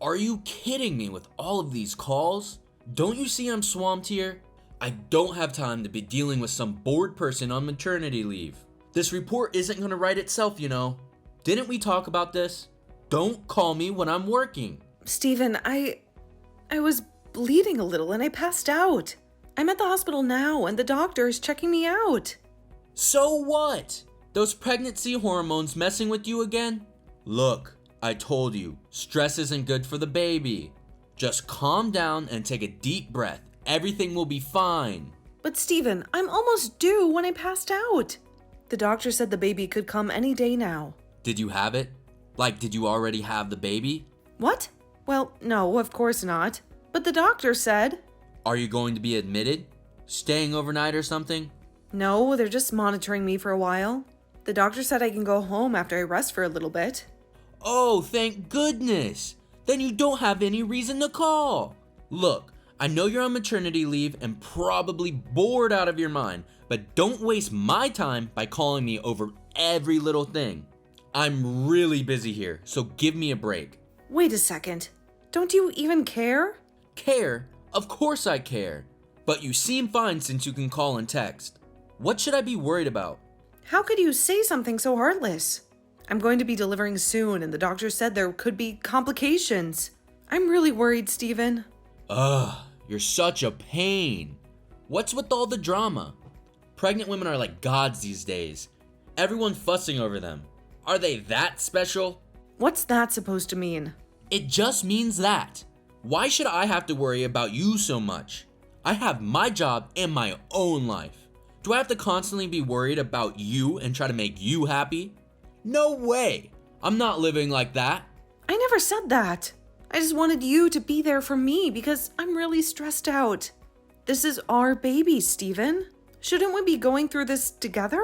Are you kidding me with all of these calls? Don't you see I'm swamped here? I don't have time to be dealing with some bored person on maternity leave. This report isn't gonna write itself, you know. Didn't we talk about this? Don't call me when I'm working. Steven, I was bleeding a little and I passed out. I'm at the hospital now and the doctor is checking me out. So what? Those pregnancy hormones messing with you again? Look, I told you, stress isn't good for the baby. Just calm down and take a deep breath. Everything will be fine. But Steven, I'm almost due when I passed out. The doctor said the baby could come any day now. Did you have it? Like, did you already have the baby? What? Well, no, of course not. But the doctor said... Are you going to be admitted? Staying overnight or something? No, they're just monitoring me for a while. The doctor said I can go home after I rest for a little bit. Oh, thank goodness. Then you don't have any reason to call. Look, I know you're on maternity leave and probably bored out of your mind, but don't waste my time by calling me over every little thing. I'm really busy here, so give me a break. Wait a second. Don't you even care? Care? Of course I care. But you seem fine since you can call and text. What should I be worried about? How could you say something so heartless? I'm going to be delivering soon and the doctor said there could be complications. I'm really worried, Steven. Ugh, you're such a pain. What's with all the drama? Pregnant women are like gods these days. Everyone's fussing over them. Are they that special? What's that supposed to mean? It just means that. Why should I have to worry about you so much? I have my job and my own life. Do I have to constantly be worried about you and try to make you happy? No way. I'm not living like that. I never said that. I just wanted you to be there for me because I'm really stressed out. This is our baby, Steven. Shouldn't we be going through this together?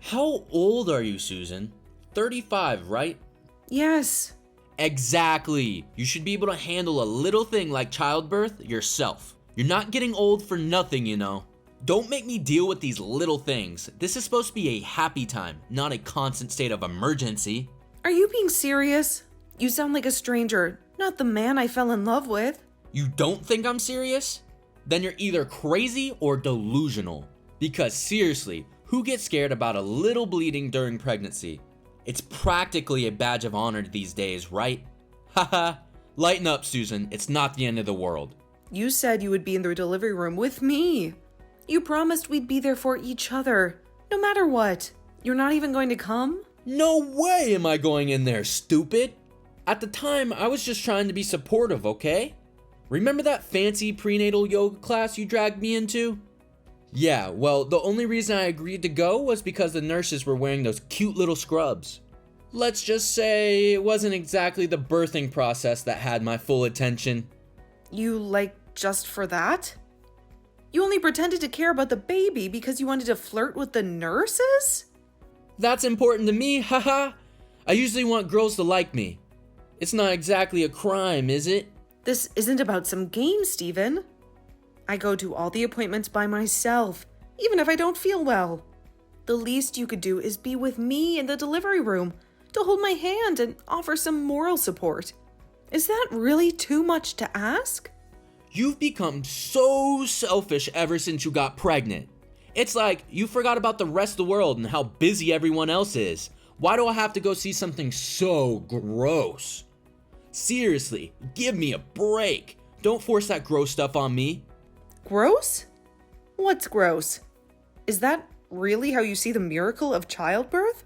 How old are you, Susan? 35, right? Yes. Exactly. You should be able to handle a little thing like childbirth yourself. You're not getting old for nothing, you know. Don't make me deal with these little things. This is supposed to be a happy time, not a constant state of emergency. Are you being serious? You sound like a stranger, not the man I fell in love with. You don't think I'm serious? Then you're either crazy or delusional. Because seriously, who gets scared about a little bleeding during pregnancy? It's practically a badge of honor these days, right? Haha, lighten up, Susan. It's not the end of the world. You said you would be in the delivery room with me. You promised we'd be there for each other, no matter what. You're not even going to come? No way am I going in there, stupid. At the time, I was just trying to be supportive, okay? Remember that fancy prenatal yoga class you dragged me into? Yeah, well, the only reason I agreed to go was because the nurses were wearing those cute little scrubs. Let's just say it wasn't exactly the birthing process that had my full attention. You, like, just for that? You only pretended to care about the baby because you wanted to flirt with the nurses? That's important to me, haha. I usually want girls to like me. It's not exactly a crime, is it? This isn't about some game, Steven. I go to all the appointments by myself, even if I don't feel well. The least you could do is be with me in the delivery room to hold my hand and offer some moral support. Is that really too much to ask? You've become so selfish ever since you got pregnant. It's like you forgot about the rest of the world and how busy everyone else is. Why do I have to go see something so gross? Seriously, give me a break. Don't force that gross stuff on me. Gross? What's gross? Is that really how you see the miracle of childbirth?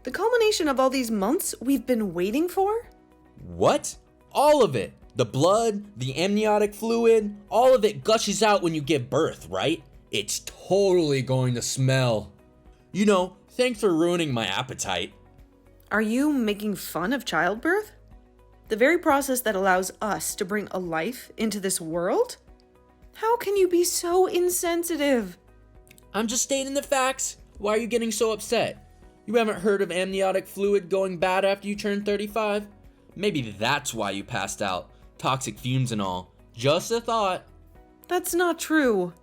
The culmination of all these months we've been waiting for? What? All of it. The blood, the amniotic fluid, all of it gushes out when you give birth, right? It's totally going to smell. You know, thanks for ruining my appetite. Are you making fun of childbirth? The very process that allows us to bring a life into this world? How can you be so insensitive? I'm just stating the facts. Why are you getting so upset? You haven't heard of amniotic fluid going bad after you turn 35? Maybe that's why you passed out. Toxic fumes and all. Just a thought. That's not true.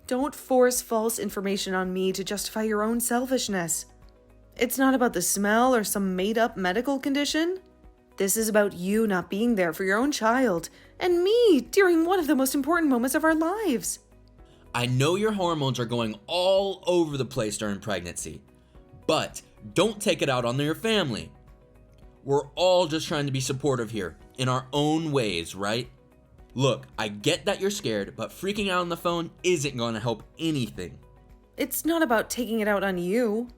Don't force false information on me to justify your own selfishness. It's not about the smell or some made-up medical condition. This is about you not being there for your own child, and me during one of the most important moments of our lives. I know your hormones are going all over the place during pregnancy, but don't take it out on your family. We're all just trying to be supportive here, in our own ways, right? Look, I get that you're scared, but freaking out on the phone isn't going to help anything. It's not about taking it out on you.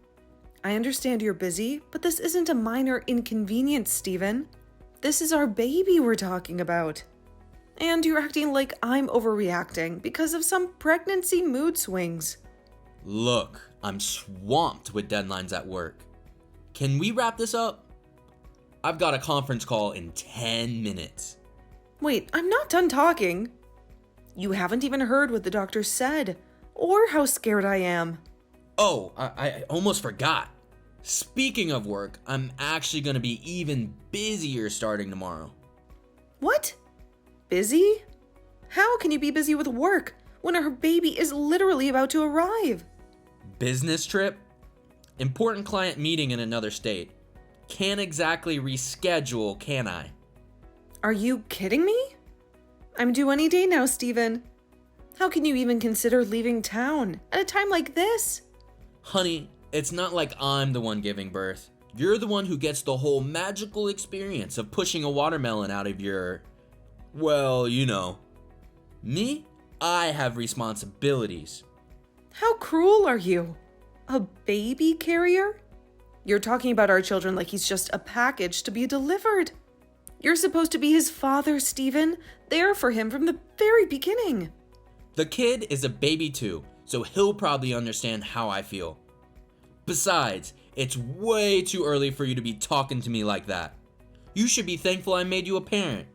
I understand you're busy, but this isn't a minor inconvenience, Stephen. This is our baby we're talking about. And you're acting like I'm overreacting because of some pregnancy mood swings. Look, I'm swamped with deadlines at work. Can we wrap this up? I've got a conference call in 10 minutes. Wait, I'm not done talking. You haven't even heard what the doctor said, or how scared I am. Oh, I almost forgot. Speaking of work, I'm actually going to be even busier starting tomorrow. What? Busy? How can you be busy with work when our baby is literally about to arrive? Business trip? Important client meeting in another state. Can't exactly reschedule, can I? Are you kidding me? I'm due any day now, Stephen. How can you even consider leaving town at a time like this? Honey, it's not like I'm the one giving birth. You're the one who gets the whole magical experience of pushing a watermelon out of your... well, you know. Me? I have responsibilities. How cruel are you? A baby carrier? You're talking about our children like he's just a package to be delivered. You're supposed to be his father, Stephen, there for him from the very beginning. The kid is a baby too, so he'll probably understand how I feel. Besides, it's way too early for you to be talking to me like that. You should be thankful I made you a parent.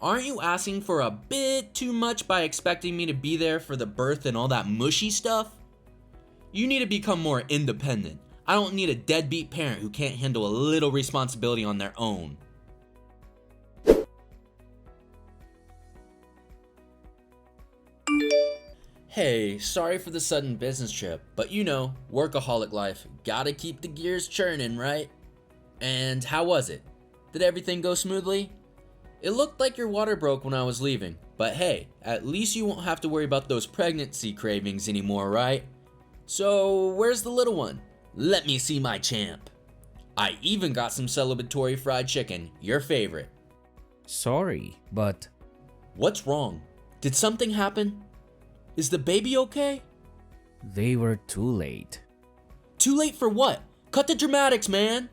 Aren't you asking for a bit too much by expecting me to be there for the birth and all that mushy stuff? You need to become more independent. I don't need a deadbeat parent who can't handle a little responsibility on their own. Hey, sorry for the sudden business trip, but you know, workaholic life, gotta keep the gears churning, right? And how was it? Did everything go smoothly? It looked like your water broke when I was leaving, but hey, at least you won't have to worry about those pregnancy cravings anymore, right? So, where's the little one? Let me see my champ. I even got some celebratory fried chicken, your favorite. Sorry, but What's wrong? Did something happen? Is the baby okay? they were too late. Too late for what? Cut the dramatics, man!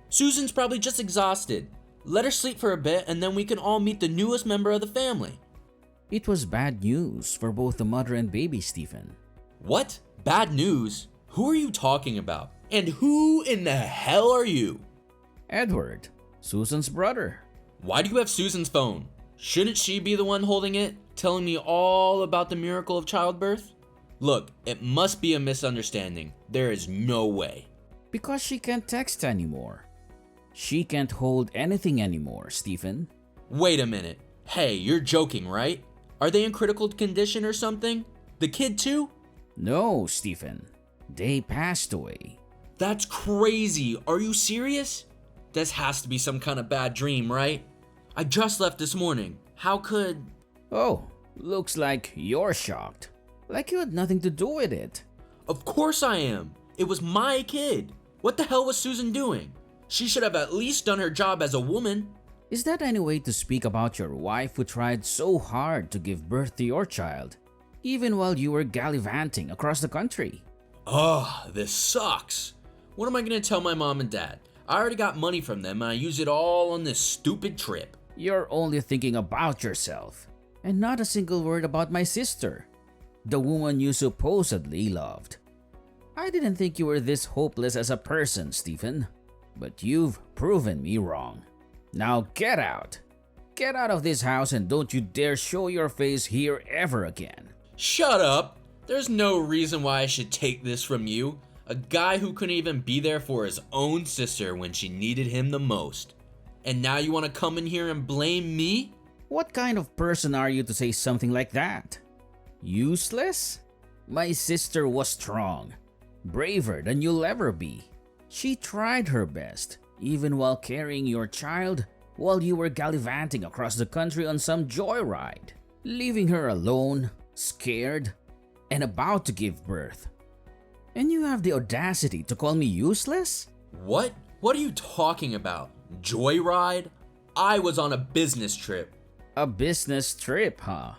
Susan's probably just exhausted. Let her sleep for a bit and then we can all meet the newest member of the family. It was bad news for both the mother and baby, Stephen. What? Bad news? Who are you talking about? And who in the hell are you? Edward, Susan's brother. Why do you have Susan's phone? Shouldn't she be the one holding it, telling me all about the miracle of childbirth? Look, it must be a misunderstanding. There is no way. Because she can't text anymore. She can't hold anything anymore, Stephen. Wait a minute. Hey, you're joking, right? Are they in critical condition or something? The kid too? No, Stephen. They passed away. That's crazy. Are you serious? This has to be some kind of bad dream, right? I just left this morning. How could... Oh, looks like you're shocked. Like you had nothing to do with it. Of course I am. It was my kid. What the hell was Susan doing? She should have at least done her job as a woman. Is that any way to speak about your wife who tried so hard to give birth to your child, even while you were gallivanting across the country? Ugh, this sucks. What am I gonna tell my mom and dad? I already got money from them and I use it all on this stupid trip. You're only thinking about yourself, and not a single word about my sister, the woman you supposedly loved. I didn't think you were this hopeless as a person, Stephen, but you've proven me wrong. Now get out. Get out of this house and don't you dare show your face here ever again. Shut up. There's no reason why I should take this from you. A guy who couldn't even be there for his own sister when she needed him the most. And now you want to come in here and blame me? What kind of person are you to say something like that? Useless? My sister was strong, braver than you'll ever be. She tried her best, even while carrying your child while you were gallivanting across the country on some joyride, leaving her alone, scared, and about to give birth. And you have the audacity to call me useless? What? What are you talking about? Joyride? I was on a business trip. A business trip, huh?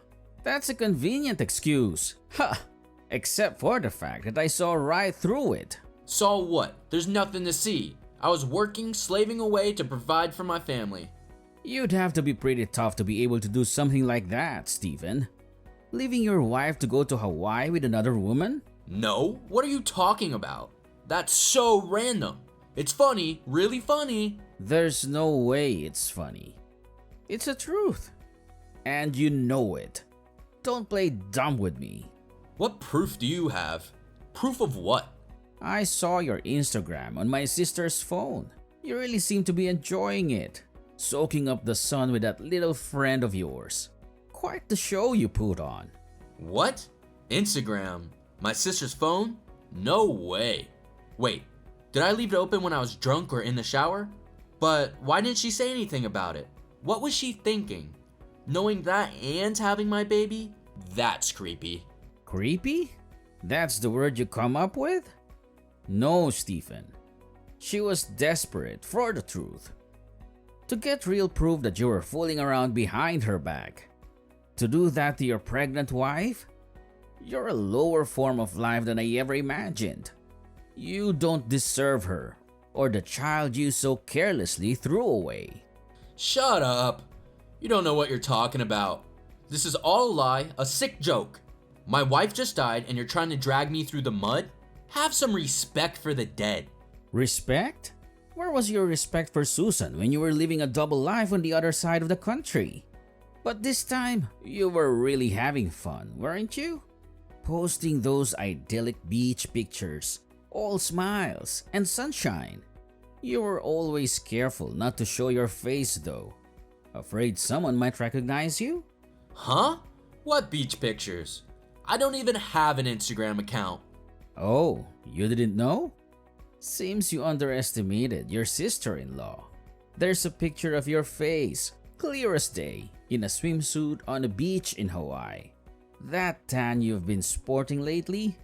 That's a convenient excuse. Ha! Except for the fact that I saw right through it. Saw what? There's nothing to see. I was working, slaving away to provide for my family. You'd have to be pretty tough to be able to do something like that, Stephen. Leaving your wife to go to Hawaii with another woman? No, what are you talking about? That's so random. It's funny, really funny. There's no way it's funny. It's the truth. And you know it. Don't play dumb with me. What proof do you have? Proof of what? I saw your Instagram on my sister's phone. You really seem to be enjoying it. Soaking up the sun with that little friend of yours. Quite the show you put on. What? Instagram? My sister's phone? No way. Wait, did I leave it open when I was drunk or in the shower? But why didn't she say anything about it? What was she thinking? Knowing that and having my baby? That's creepy. Creepy? That's the word you come up with? No, Stephen. She was desperate for the truth. To get real proof that you were fooling around behind her back. To do that to your pregnant wife? You're a lower form of life than I ever imagined. You don't deserve her, or the child you so carelessly threw away. Shut up. You don't know what you're talking about. This is all a lie, a sick joke. My wife just died and you're trying to drag me through the mud? Have some respect for the dead. Respect? Where was your respect for Susan when you were living a double life on the other side of the country? But this time, you were really having fun, weren't you? Posting those idyllic beach pictures, all smiles and sunshine. You were always careful not to show your face though. Afraid someone might recognize you? Huh? What beach pictures? I don't even have an Instagram account. Oh, you didn't know? Seems you underestimated your sister-in-law. There's a picture of your face, clear as day, in a swimsuit on a beach in Hawaii. That tan you've been sporting lately?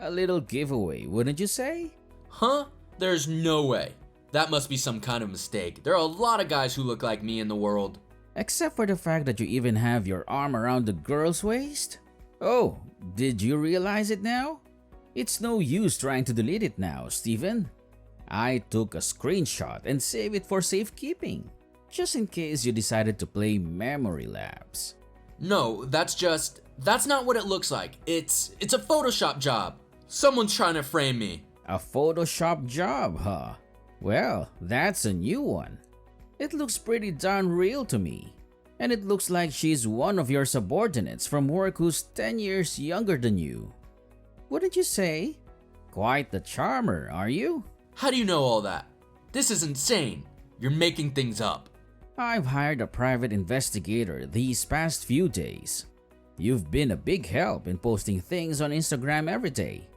A little giveaway, wouldn't you say? Huh? There's no way. That must be some kind of mistake. There are a lot of guys who look like me in the world. Except for the fact that you even have your arm around the girl's waist? Oh, did you realize it now? It's no use trying to delete it now, Stephen. I took a screenshot and saved it for safekeeping, just in case you decided to play memory lapse. No, that's not what it looks like. It's a Photoshop job. Someone's trying to frame me. A Photoshop job, huh? Well, that's a new one. It looks pretty darn real to me. And it looks like she's one of your subordinates from work who's 10 years younger than you. Wouldn't you say? Quite the charmer, are you? How do you know all that? This is insane. You're making things up. I've hired a private investigator these past few days. You've been a big help in posting things on Instagram every day.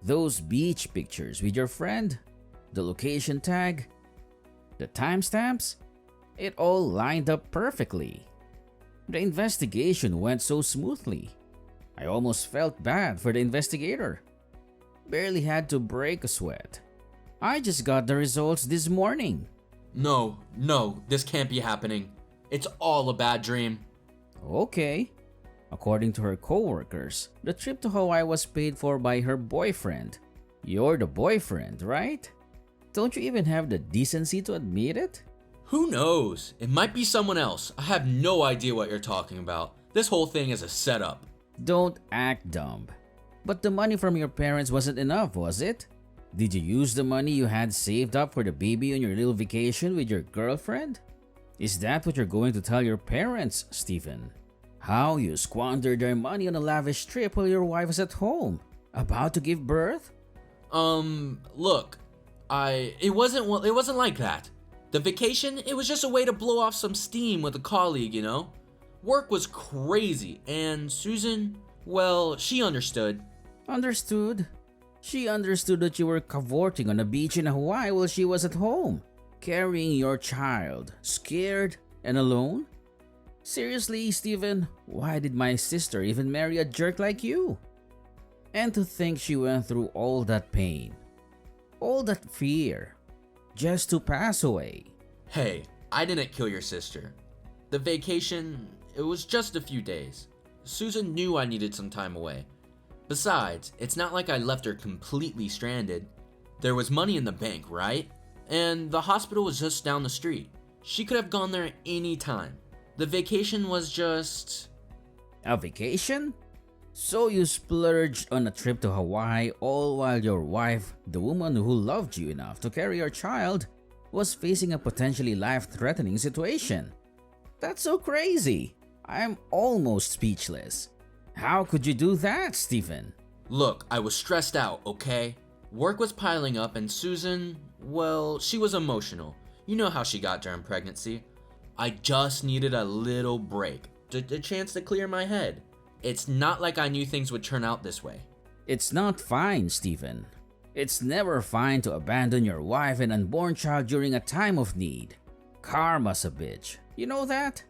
Those beach pictures with your friend, the location tag, the timestamps, it all lined up perfectly. The investigation went so smoothly. I almost felt bad for the investigator. Barely had to break a sweat. I just got the results this morning. No, this can't be happening. It's all a bad dream. Okay. According to her coworkers, the trip to Hawaii was paid for by her boyfriend. You're the boyfriend, right? Don't you even have the decency to admit it? Who knows? It might be someone else. I have no idea what you're talking about. This whole thing is a setup. Don't act dumb. But the money from your parents wasn't enough, was it? Did you use the money you had saved up for the baby on your little vacation with your girlfriend? Is that what you're going to tell your parents, Stephen? How you squandered their money on a lavish trip while your wife was at home, about to give birth? Look, it wasn't like that. The vacation, it was just a way to blow off some steam with a colleague, you know? Work was crazy, and Susan, well, she understood. Understood? She understood that you were cavorting on a beach in Hawaii while she was at home. Carrying your child, scared and alone? Seriously, Stephen, why did my sister even marry a jerk like you? And to think she went through all that pain, all that fear, just to pass away. Hey, I didn't kill your sister. The vacation, it was just a few days. Susan knew I needed some time away. Besides, it's not like I left her completely stranded. There was money in the bank, right? And the hospital was just down the street. She could have gone there any time. The vacation was just... A vacation? So you splurged on a trip to Hawaii all while your wife, the woman who loved you enough to carry your child, was facing a potentially life-threatening situation. That's so crazy. I'm almost speechless. How could you do that, Stephen? Look, I was stressed out, okay? Work was piling up and Susan, well, she was emotional. You know how she got during pregnancy. I just needed a little break, a chance to clear my head. It's not like I knew things would turn out this way. It's not fine, Stephen. It's never fine to abandon your wife and unborn child during a time of need. Karma's a bitch. You know that?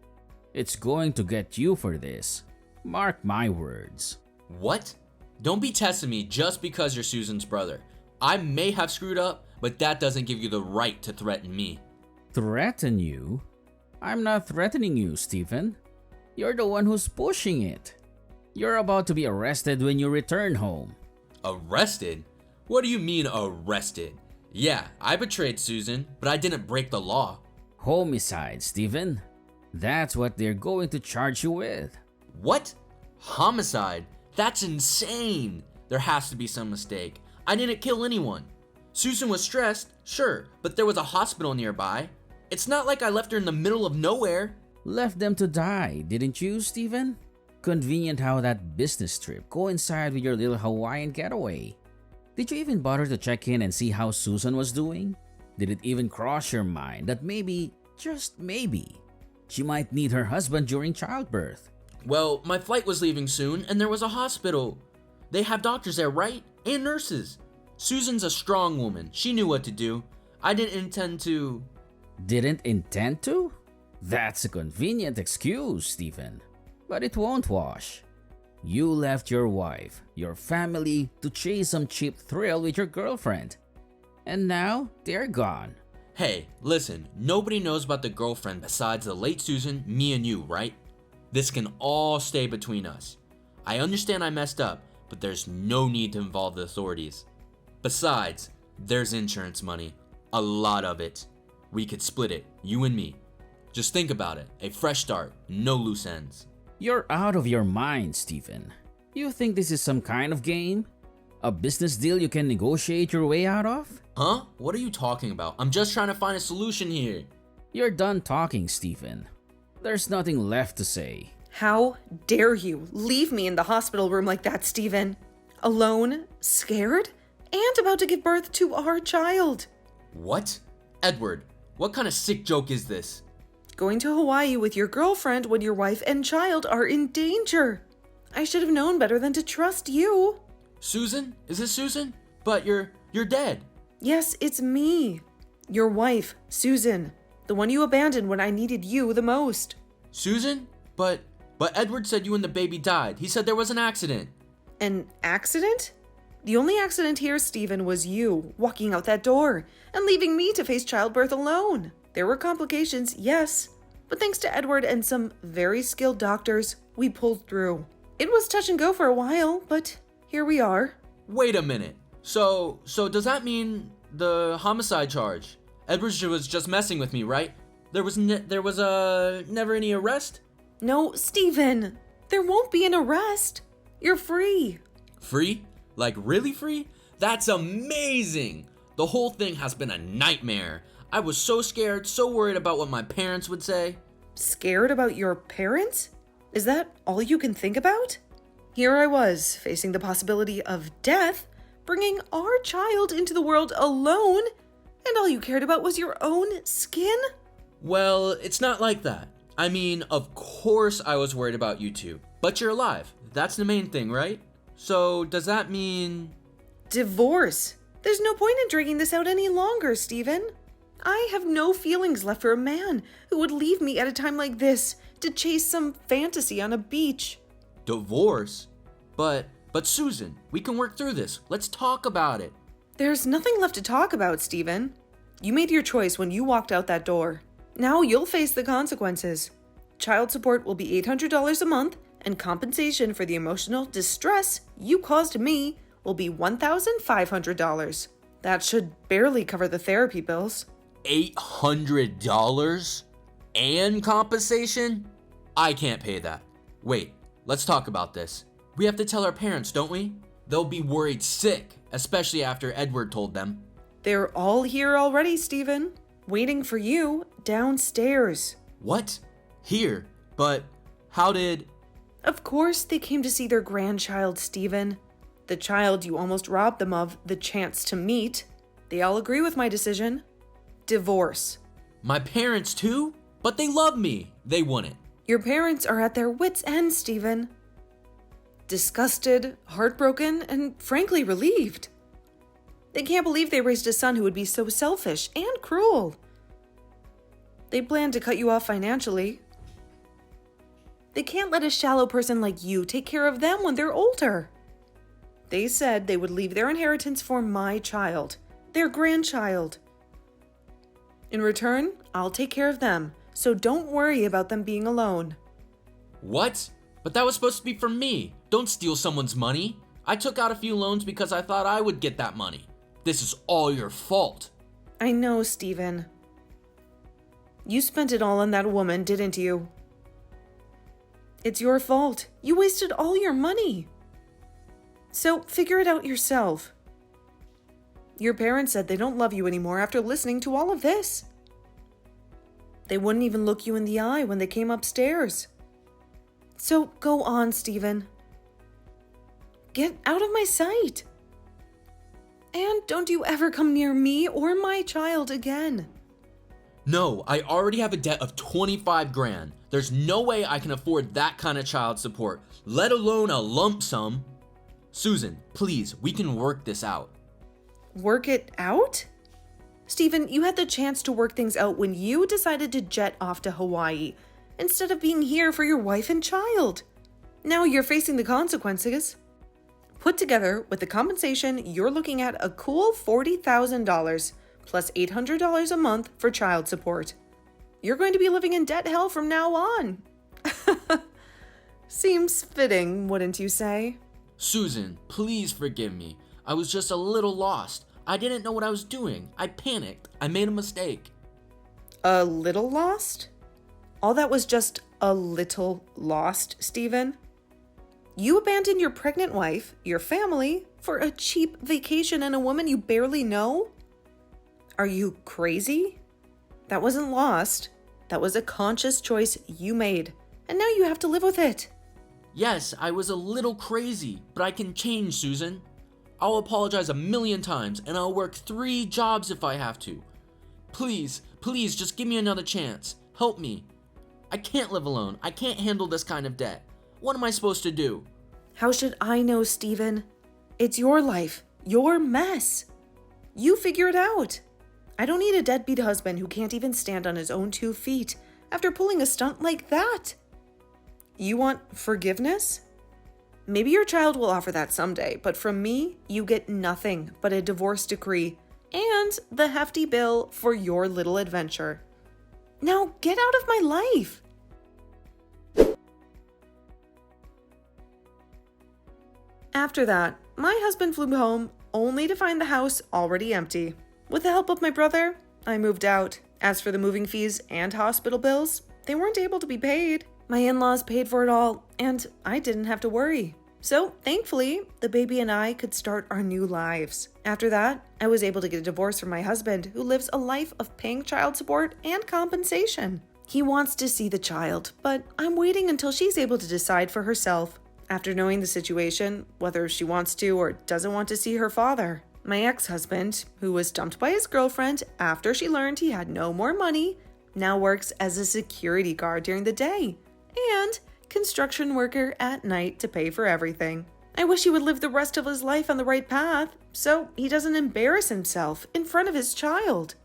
It's going to get you for this. Mark my words. What? Don't be testing me just because you're Susan's brother. I may have screwed up, but that doesn't give you the right to threaten me. Threaten you? I'm not threatening you, Stephen. You're the one who's pushing it. You're about to be arrested when you return home. Arrested? What do you mean arrested? Yeah, I betrayed Susan, but I didn't break the law. Homicide, Stephen. That's what they're going to charge you with. What? Homicide? That's insane! There has to be some mistake. I didn't kill anyone. Susan was stressed, sure, but there was a hospital nearby. It's not like I left her in the middle of nowhere. Left them to die, didn't you, Stephen? Convenient how that business trip coincided with your little Hawaiian getaway. Did you even bother to check in and see how Susan was doing? Did it even cross your mind that maybe, just maybe, she might need her husband during childbirth? Well, my flight was leaving soon and there was a hospital. They have doctors there, right? And nurses. Susan's a strong woman. She knew what to do. I didn't intend to... Didn't intend to? That's a convenient excuse, Stephen. But it won't wash. You left your wife, your family, to chase some cheap thrill with your girlfriend. And now, they're gone. Hey, listen, nobody knows about the girlfriend besides the late Susan, me and you, right? This can all stay between us. I understand I messed up, but there's no need to involve the authorities. Besides, there's insurance money. A lot of it. We could split it, you and me. Just think about it. A fresh start, no loose ends. You're out of your mind, Stephen. You think this is some kind of game? A business deal you can negotiate your way out of? Huh? What are you talking about? I'm just trying to find a solution here. You're done talking, Stephen. There's nothing left to say. How dare you leave me in the hospital room like that, Stephen? Alone, scared, and about to give birth to our child. What? Edward, what kind of sick joke is this? Going to Hawaii with your girlfriend when your wife and child are in danger. I should have known better than to trust you. Susan? Is this Susan? But you're dead. Yes, it's me. Your wife, Susan. The one you abandoned when I needed you the most. Susan? But Edward said you and the baby died. He said there was an accident. An accident? The only accident here, Stephen, was you walking out that door and leaving me to face childbirth alone. There were complications, yes, but thanks to Edward and some very skilled doctors, we pulled through. It was touch and go for a while, but here we are. Wait a minute. So does that mean the homicide charge? Edward was just messing with me, right? There was never any arrest? No, Stephen, there won't be an arrest. You're free. Free? Like really free? That's amazing! The whole thing has been a nightmare. I was so scared, so worried about what my parents would say. Scared about your parents? Is that all you can think about? Here I was, facing the possibility of death, bringing our child into the world alone, and all you cared about was your own skin? Well, it's not like that. I mean, of course I was worried about you two, but you're alive. That's the main thing, right? So, does that mean... Divorce. There's no point in dragging this out any longer, Stephen. I have no feelings left for a man who would leave me at a time like this to chase some fantasy on a beach. Divorce? But Susan, we can work through this. Let's talk about it. There's nothing left to talk about, Stephen. You made your choice when you walked out that door. Now you'll face the consequences. Child support will be $800 a month, and compensation for the emotional distress you caused me will be $1,500. That should barely cover the therapy bills. $800? And compensation? I can't pay that. Wait, let's talk about this. We have to tell our parents, don't we? They'll be worried sick, especially after Edward told them. They're all here already, Stephen. Waiting for you downstairs. What? Here? But how did... Of course they came to see their grandchild, Stephen. The child you almost robbed them of the chance to meet. They all agree with my decision. Divorce. My parents too? But they love me. They wouldn't. Your parents are at their wits' end, Stephen. Disgusted, heartbroken, and frankly relieved. They can't believe they raised a son who would be so selfish and cruel. They plan to cut you off financially. They can't let a shallow person like you take care of them when they're older. They said they would leave their inheritance for my child, their grandchild. In return, I'll take care of them, so don't worry about them being alone. What? But that was supposed to be for me. Don't steal someone's money. I took out a few loans because I thought I would get that money. This is all your fault. I know, Stephen. You spent it all on that woman, didn't you? It's your fault. You wasted all your money. So figure it out yourself. Your parents said they don't love you anymore after listening to all of this. They wouldn't even look you in the eye when they came upstairs. So go on, Stephen. Get out of my sight. And don't you ever come near me or my child again. No, I already have a debt of 25 grand. There's no way I can afford that kind of child support, let alone a lump sum. Susan, please, we can work this out. Work it out? Stephen, you had the chance to work things out when you decided to jet off to Hawaii instead of being here for your wife and child. Now you're facing the consequences. Put together with the compensation, you're looking at a cool $40,000 plus $800 a month for child support. You're going to be living in debt hell from now on. Seems fitting, wouldn't you say? Susan, please forgive me. I was just a little lost. I didn't know what I was doing. I panicked. I made a mistake. A little lost? All that was just a little lost, Stephen. You abandoned your pregnant wife, your family, for a cheap vacation and a woman you barely know? Are you crazy? That wasn't lost. That was a conscious choice you made, and now you have to live with it. Yes, I was a little crazy, but I can change, Susan. I'll apologize 1,000,000 times, and I'll work 3 jobs if I have to. Please, please, just give me another chance. Help me. I can't live alone. I can't handle this kind of debt. What am I supposed to do? How should I know, Stephen? It's your life, your mess. You figure it out. I don't need a deadbeat husband who can't even stand on his own 2 feet after pulling a stunt like that. You want forgiveness? Maybe your child will offer that someday, but from me, you get nothing but a divorce decree and the hefty bill for your little adventure. Now get out of my life. After that, my husband flew home only to find the house already empty. With the help of my brother, I moved out. As for the moving fees and hospital bills, they weren't able to be paid. My in-laws paid for it all, and I didn't have to worry. So, thankfully, the baby and I could start our new lives. After that, I was able to get a divorce from my husband, who lives a life of paying child support and compensation. He wants to see the child, but I'm waiting until she's able to decide for herself. After knowing the situation, whether she wants to or doesn't want to see her father. My ex-husband, who was dumped by his girlfriend after she learned he had no more money, now works as a security guard during the day and construction worker at night to pay for everything. I wish he would live the rest of his life on the right path so he doesn't embarrass himself in front of his child.